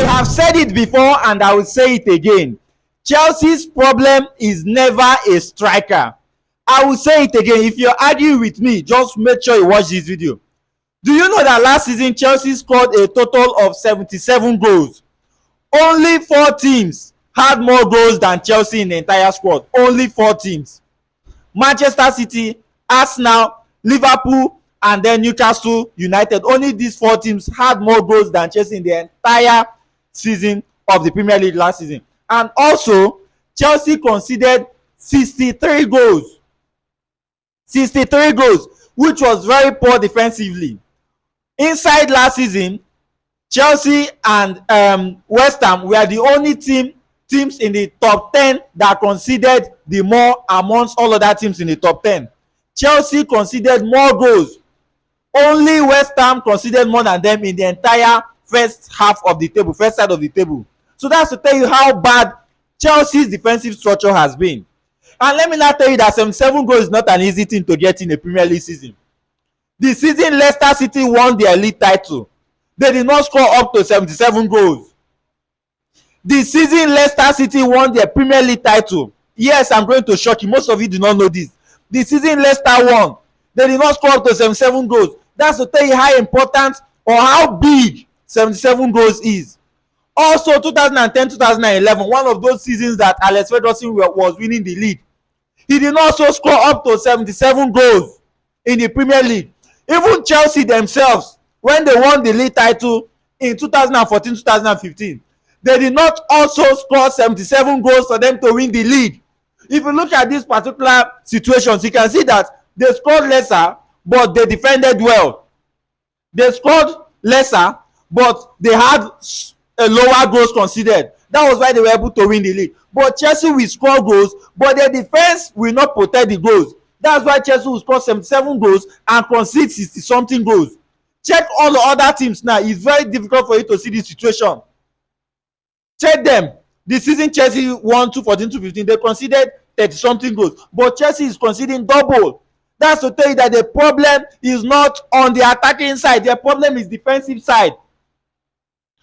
have said it before and I will say it again. Chelsea's problem is never a striker. I will say it again. If you're arguing with me, just make sure you watch this video. Do you know that last season Chelsea scored a total of 77 goals? Only 4 teams had more goals than Chelsea in the entire squad. Only 4 teams. Manchester City, Arsenal, Liverpool, and then Newcastle United. Only these 4 teams had more goals than Chelsea in the entire season of the Premier League last season. And also, Chelsea conceded 63 goals. 63 goals, which was very poor defensively. Inside last season, Chelsea and Westham were the only teams in the top 10 that conceded the more amongst all other teams in the top 10. Chelsea conceded more goals. Only Westham conceded more than them in the entire first half of the table, first side of the table. So that's to tell you how bad Chelsea's defensive structure has been. And let me now tell you that 77 goals is not an easy thing to get in a Premier League season. The season Leicester City won their league title, they did not score up to 77 goals. The season Leicester City won their Premier League title, yes, I'm going to shock you, most of you do not know this. The season Leicester won, they did not score up to 77 goals. That's to tell you how important or how big 77 goals is. Also, 2010-2011, one of those seasons that Alex Ferguson was winning the league, he did not also score up to 77 goals in the Premier League. Even Chelsea themselves, when they won the league title in 2014-2015, they did not also score 77 goals for them to win the league. If you look at these particular situations, you can see that they scored lesser, but they defended well. They scored lesser, but they had a lower goals conceded. That was why they were able to win the league. But Chelsea will score goals, but their defense will not protect the goals. That's why Chelsea will score 77 goals and concede 60 something goals. Check all the other teams now. It's very difficult for you to see this situation. Check them. The season Chelsea won 2014-2015, they conceded 30 something goals, but Chelsea is conceding double. That's to tell you that the problem is not on the attacking side. The problem is defensive side.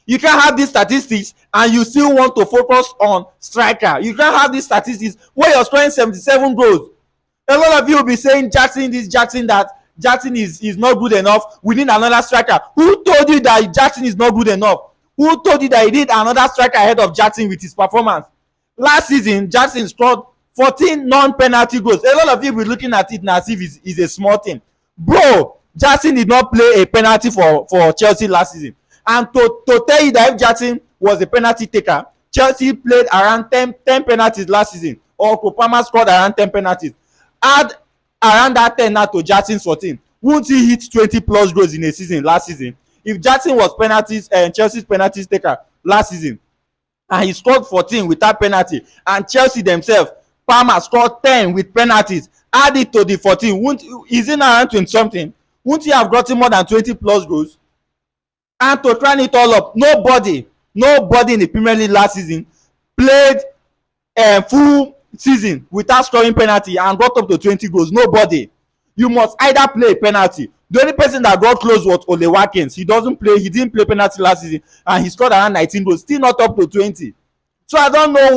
You can't have these statistics and you still want to focus on striker. You can't have these statistics where you're scoring 77 goals. A lot of you will be saying Jackson this, Jackson that. Jackson is not good enough. We need another striker. Who told you that Jackson is not good enough? Who told you that he need another striker ahead of Jackson with his performance? Last season, Jackson scored 14 non-penalty goals. A lot of you will be looking at it now as if it's a small thing. Bro, Jackson did not play a penalty for Chelsea last season. And to tell you that if Jackson was a penalty taker, Chelsea played around 10 penalties last season. Or Kopama scored around 10 penalties. Add around that 10 now to Jackson's 14. Won't he hit 20 plus goals in a season last season? If Jackson was penalties and Chelsea's penalties taker last season, and he scored 14 without penalty, and Chelsea themselves, Palmer scored 10 with penalties, add it to the 14, is it around 20 something? Won't he have gotten more than 20 plus goals? And to try it all up, nobody in the Premier League last season played a full season without scoring penalty and got up to 20 goals. Nobody. You must either play a penalty. The only person that got close was Ole Watkins. He didn't play penalty last season and he scored around 19 goals, still not up to 20. So I don't know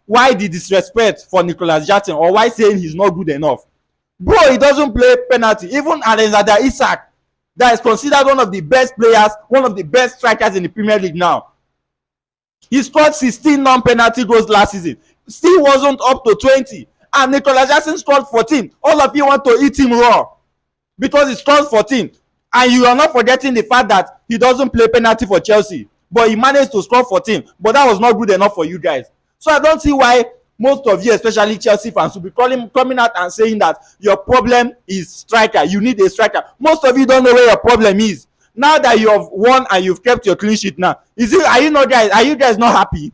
why the disrespect for NICOLAS JACKSON, or why saying he's not good enough. Bro, he doesn't play penalty. Even Alexander Isak, that is considered one of the best players, one of the best strikers in the Premier League now, he scored 16 non-penalty goals last season. Still wasn't up to 20. And NICOLAS JACKSON scored 14. All of you want to eat him raw because he scored 14. And you are not forgetting the fact that he doesn't play penalty for Chelsea, but he managed to score 14. But that was not good enough for you guys. So I don't see why most of you, especially Chelsea fans, will be coming out and saying that your problem is striker. You need a striker. Most of you don't know where your problem is. Now that you have won and you've kept your clean sheet now, are you guys not happy?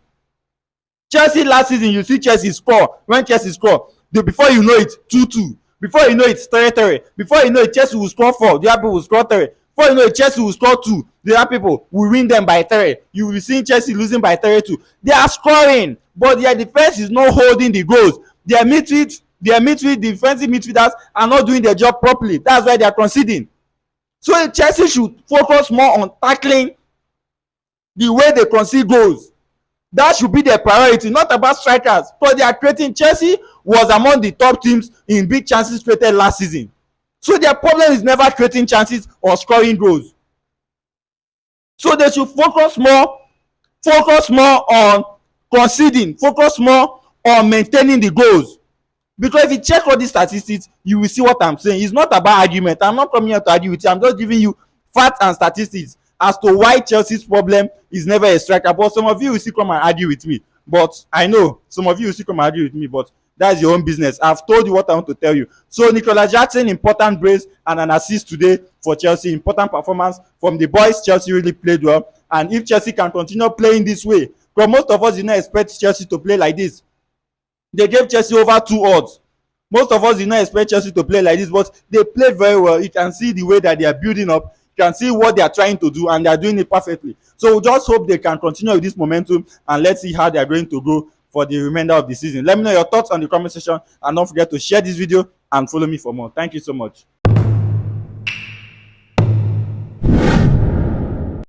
Chelsea last season, you see Chelsea score. When Chelsea score, before you know it, 2-2. Before you know it, 3-3. Before you know it, Chelsea will score 4. The other people will score 3. Before you know it, Chelsea will score 2. The other people will win them by 3. You will see Chelsea losing by 3-2. They are scoring, but their defense is not holding the goals. Their defensive midfielders are not doing their job properly. That's why they are conceding. So Chelsea should focus more on tackling the way they concede goals. That should be their priority, not about strikers, because they are creating. Chelsea was among the top teams in big chances created last season, so their problem is never creating chances or scoring goals. So they should focus more on conceding, focus more on maintaining the goals. Because if you check all these statistics, you will see what I'm saying. It's not about argument. I'm not coming here to argue with you. I'm just giving you facts and statistics as to why Chelsea's problem is never a striker. But some of you will still come and argue with me. But I know some of you will still come and argue with me. But that's your own business. I've told you what I want to tell you. So NICOLAS JACKSON, important brace and an assist today for Chelsea. Important performance from the boys. Chelsea really played well. And if Chelsea can continue playing this way, because most of us did not expect Chelsea to play like this. They gave Chelsea over 2 odds. Most of us did not expect Chelsea to play like this, but they played very well. You can see the way that they are building up. You can see what they are trying to do, and they are doing it perfectly. So we just hope they can continue with this momentum, and let's see how they are going to go for the remainder of the season. Let me know your thoughts on the comment section, and don't forget to share this video and follow me for more. Thank you so much.